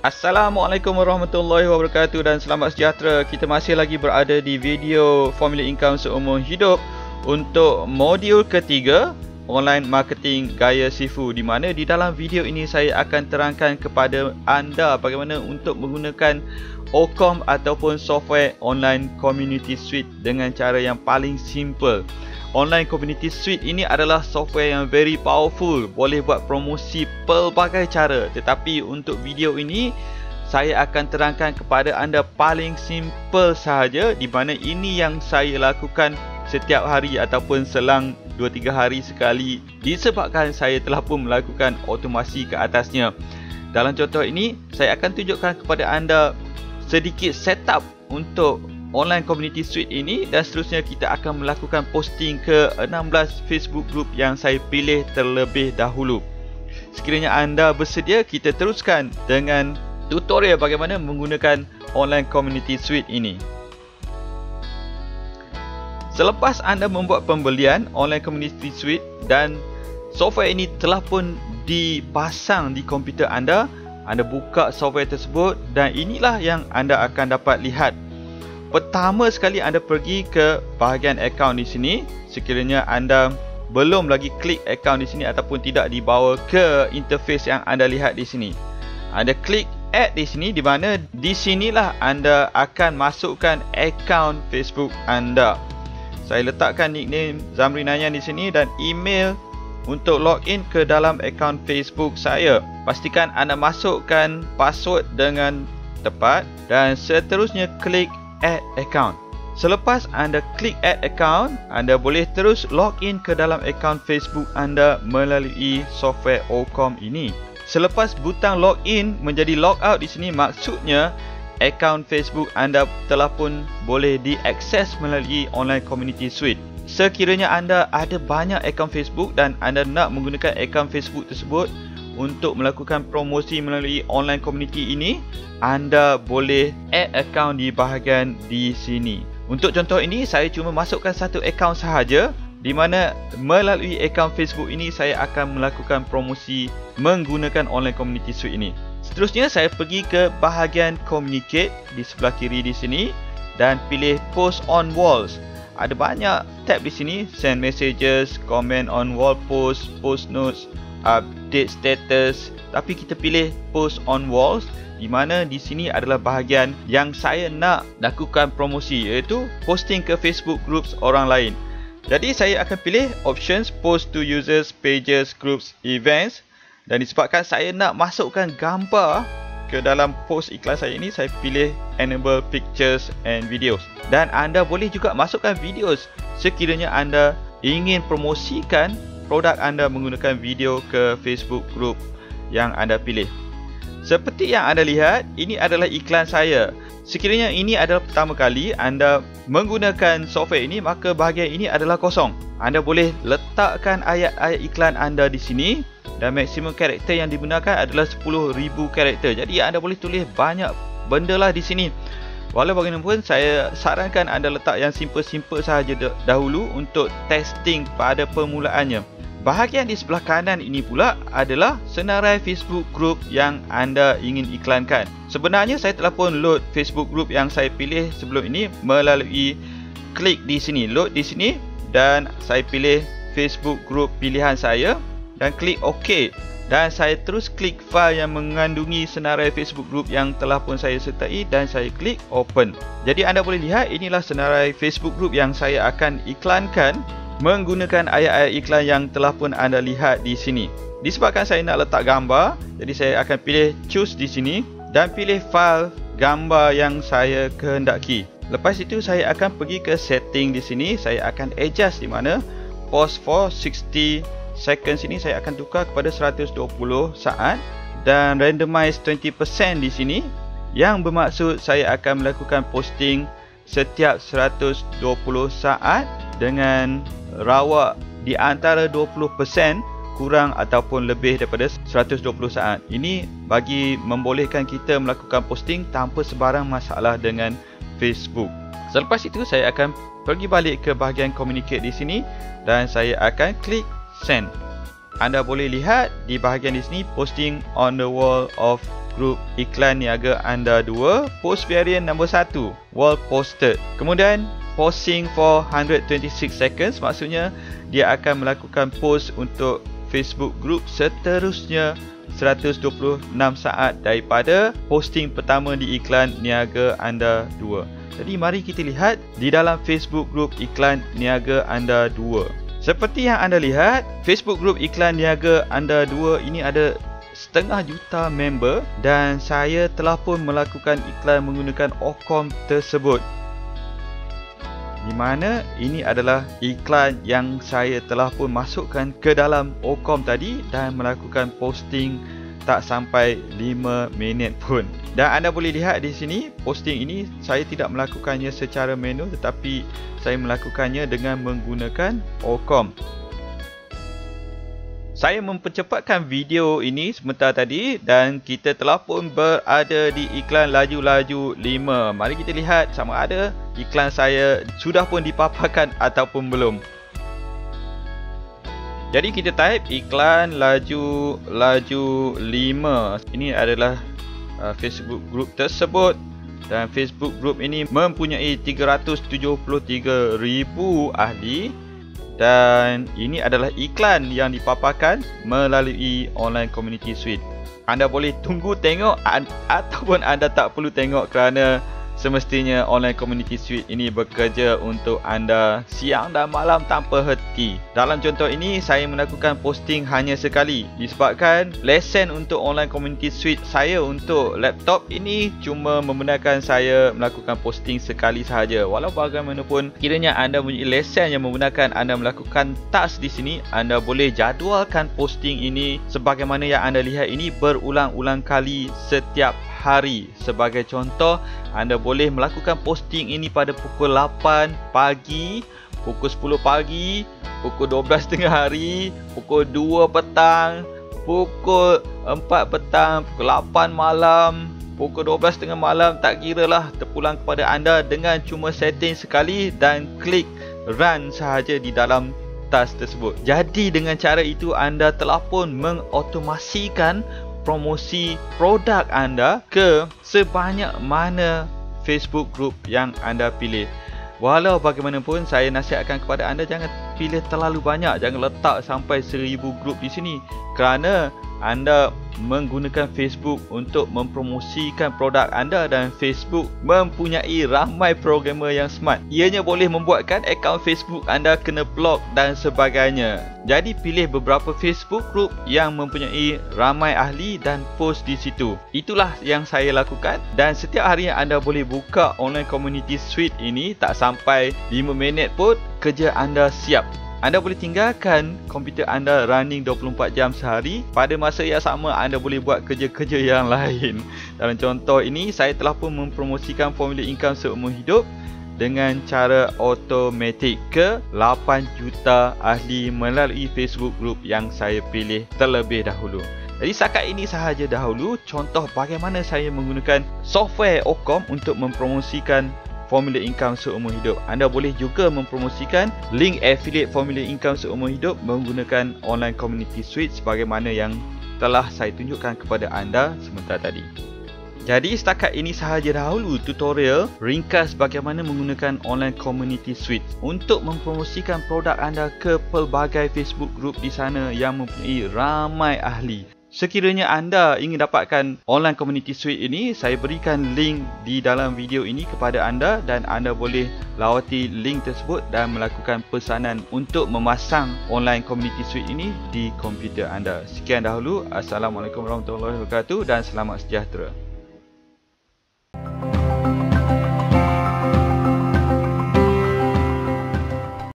Assalamualaikum warahmatullahi wabarakatuh dan selamat sejahtera. Kita masih lagi berada di video Formula Income Seumur Hidup untuk modul ketiga Online Marketing Gaya Sifu, di mana di dalam video ini saya akan terangkan kepada anda bagaimana untuk menggunakan Ocom ataupun software Online Community Suite dengan cara yang paling simple. Online Community Suite ini adalah software yang very powerful, boleh buat promosi pelbagai cara. Tetapi untuk video ini saya akan terangkan kepada anda paling simple sahaja, di mana ini yang saya lakukan setiap hari ataupun selang 2-3 hari sekali, disebabkan saya telah pun melakukan otomasi ke atasnya. Dalam contoh ini saya akan tunjukkan kepada anda sedikit setup untuk Online Community Suite ini, dan seterusnya kita akan melakukan posting ke 16 Facebook group yang saya pilih terlebih dahulu. Sekiranya anda bersedia, kita teruskan dengan tutorial bagaimana menggunakan Online Community Suite ini. Selepas anda membuat pembelian Online Community Suite dan software ini telah pun dipasang di komputer anda buka software tersebut dan inilah yang anda akan dapat lihat. Pertama sekali anda pergi ke bahagian akaun di sini. Sekiranya anda belum lagi klik akaun di sini ataupun tidak dibawa ke interface yang anda lihat di sini, anda klik add di sini, di mana di sinilah anda akan masukkan akaun Facebook anda. Saya letakkan nickname Zamri Nanya di sini dan email untuk login ke dalam akaun Facebook saya. Pastikan anda masukkan password dengan tepat dan seterusnya klik add account. Selepas anda klik add account, anda boleh terus login ke dalam akaun Facebook anda melalui software Ocom ini. Selepas butang login menjadi logout di sini, maksudnya akaun Facebook anda telah pun boleh diakses melalui Online Community Suite. Sekiranya anda ada banyak akaun Facebook dan anda nak menggunakan akaun Facebook tersebut untuk melakukan promosi melalui online community ini, anda boleh add account di bahagian di sini. Untuk contoh ini, saya cuma masukkan satu akaun sahaja, di mana melalui akaun Facebook ini saya akan melakukan promosi menggunakan Online Community Suite ini. Seterusnya saya pergi ke bahagian Communicate di sebelah kiri di sini dan pilih Post on Walls. Ada banyak tab di sini: Send Messages, Comment on Wall Post, Post Notes, Update Status. Tapi kita pilih Post on Walls, di mana di sini adalah bahagian yang saya nak lakukan promosi, iaitu posting ke Facebook groups orang lain. Jadi saya akan pilih options Post to Users, Pages, Groups, Events. Dan disebabkan saya nak masukkan gambar ke dalam post iklan saya ini, saya pilih Enable Pictures and Videos. Dan anda boleh juga masukkan videos sekiranya anda ingin promosikan produk anda menggunakan video ke Facebook group yang anda pilih. Seperti yang anda lihat, ini adalah iklan saya. Sekiranya ini adalah pertama kali anda menggunakan software ini, maka bahagian ini adalah kosong. Anda boleh letakkan ayat-ayat iklan anda di sini dan maksimum karakter yang digunakan adalah 10,000 karakter. Jadi anda boleh tulis banyak benda lah di sini. Walau bagaimanapun, saya sarankan anda letak yang simple-simple sahaja dahulu untuk testing pada permulaannya. Bahagian di sebelah kanan ini pula adalah senarai Facebook group yang anda ingin iklankan. Sebenarnya saya telah pun load Facebook group yang saya pilih sebelum ini melalui klik di sini, load di sini, dan saya pilih Facebook group pilihan saya dan klik OK. Dan saya terus klik file yang mengandungi senarai Facebook group yang telah pun saya sertai dan saya klik open. Jadi anda boleh lihat, inilah senarai Facebook group yang saya akan iklankan menggunakan ayat-ayat iklan yang telah pun anda lihat di sini. Disebabkan saya nak letak gambar, jadi saya akan pilih choose di sini dan pilih file gambar yang saya kehendaki. Lepas itu saya akan pergi ke setting di sini. Saya akan adjust di mana pause for 60 seconds ini saya akan tukar kepada 120 saat dan randomize 20% di sini, yang bermaksud saya akan melakukan posting setiap 120 saat dengan rawak di antara 20% kurang ataupun lebih daripada 120 saat. Ini bagi membolehkan kita melakukan posting tanpa sebarang masalah dengan Facebook. Selepas itu saya akan pergi balik ke bahagian Communicate di sini dan saya akan klik Send. anda boleh lihat di bahagian di sini, posting on the wall of grup iklan niaga anda 2, post variant nombor 1, wall posted. Kemudian posting for 126 seconds, maksudnya dia akan melakukan post untuk Facebook group seterusnya 126 saat daripada posting pertama di iklan niaga anda 2. Jadi mari kita lihat di dalam Facebook group iklan niaga anda 2. Seperti yang anda lihat, Facebook group iklan niaga anda 2 ini ada 500,000 member dan saya telah pun melakukan iklan menggunakan Ocom tersebut. Di mana ini adalah iklan yang saya telah pun masukkan ke dalam Ocom tadi dan melakukan posting tak sampai 5 minit pun. Dan anda boleh lihat di sini, posting ini saya tidak melakukannya secara manual tetapi saya melakukannya dengan menggunakan Ocom. Saya mempercepatkan video ini sebentar tadi dan kita telah pun berada di iklan laju-laju 5. Mari kita lihat sama ada iklan saya sudah pun dipaparkan ataupun belum. Jadi kita type iklan laju-laju 5. Ini adalah Facebook group tersebut dan Facebook group ini mempunyai 373,000 ahli. Dan ini adalah iklan yang dipaparkan melalui online community suite. Anda boleh tunggu tengok ataupun anda tak perlu tengok kerana semestinya online community suite ini bekerja untuk anda siang dan malam tanpa henti. Dalam contoh ini saya melakukan posting hanya sekali disebabkan lesen untuk online community suite saya untuk laptop ini cuma membenarkan saya melakukan posting sekali sahaja. Walau bagaimanapun kiranya anda mempunyai lesen yang membenarkan anda melakukan task di sini, anda boleh jadualkan posting ini sebagaimana yang anda lihat ini berulang-ulang kali setiap hari. Sebagai contoh, anda boleh melakukan posting ini pada pukul 8 pagi, pukul 10 pagi, pukul 12 tengah hari, pukul 2 petang, pukul 4 petang, pukul 8 malam, pukul 12 tengah malam, tak kira lah, terpulang kepada anda dengan cuma setting sekali dan klik run sahaja di dalam task tersebut. Jadi dengan cara itu anda telah pun mengautomasikan promosi produk anda ke sebanyak mana Facebook group yang anda pilih. Walau bagaimanapun saya nasihatkan kepada anda jangan pilih terlalu banyak, jangan letak sampai 1000 group di sini kerana anda menggunakan Facebook untuk mempromosikan produk anda dan Facebook mempunyai ramai programmer yang smart. Ianya boleh membuatkan akaun Facebook anda kena block dan sebagainya. Jadi pilih beberapa Facebook group yang mempunyai ramai ahli dan post di situ. Itulah yang saya lakukan dan setiap hari anda boleh buka online community suite ini tak sampai 5 minit pun kerja anda siap. Anda boleh tinggalkan komputer anda running 24 jam sehari. Pada masa yang sama anda boleh buat kerja-kerja yang lain. Dalam contoh ini saya telah pun mempromosikan formula income seumur hidup dengan cara automatik ke 8 juta ahli melalui Facebook group yang saya pilih terlebih dahulu. Jadi setakat ini sahaja dahulu contoh bagaimana saya menggunakan software Ocom untuk mempromosikan formula income seumur hidup. Anda boleh juga mempromosikan link affiliate formula income seumur hidup menggunakan online community suite sebagaimana yang telah saya tunjukkan kepada anda sebentar tadi. Jadi setakat ini sahaja dahulu tutorial ringkas bagaimana menggunakan online community suite untuk mempromosikan produk anda ke pelbagai Facebook group di sana yang mempunyai ramai ahli. Sekiranya anda ingin dapatkan online community suite ini, saya berikan link di dalam video ini kepada anda dan anda boleh lawati link tersebut dan melakukan pesanan untuk memasang online community suite ini di komputer anda. Sekian dahulu. Assalamualaikum warahmatullahi wabarakatuh dan selamat sejahtera.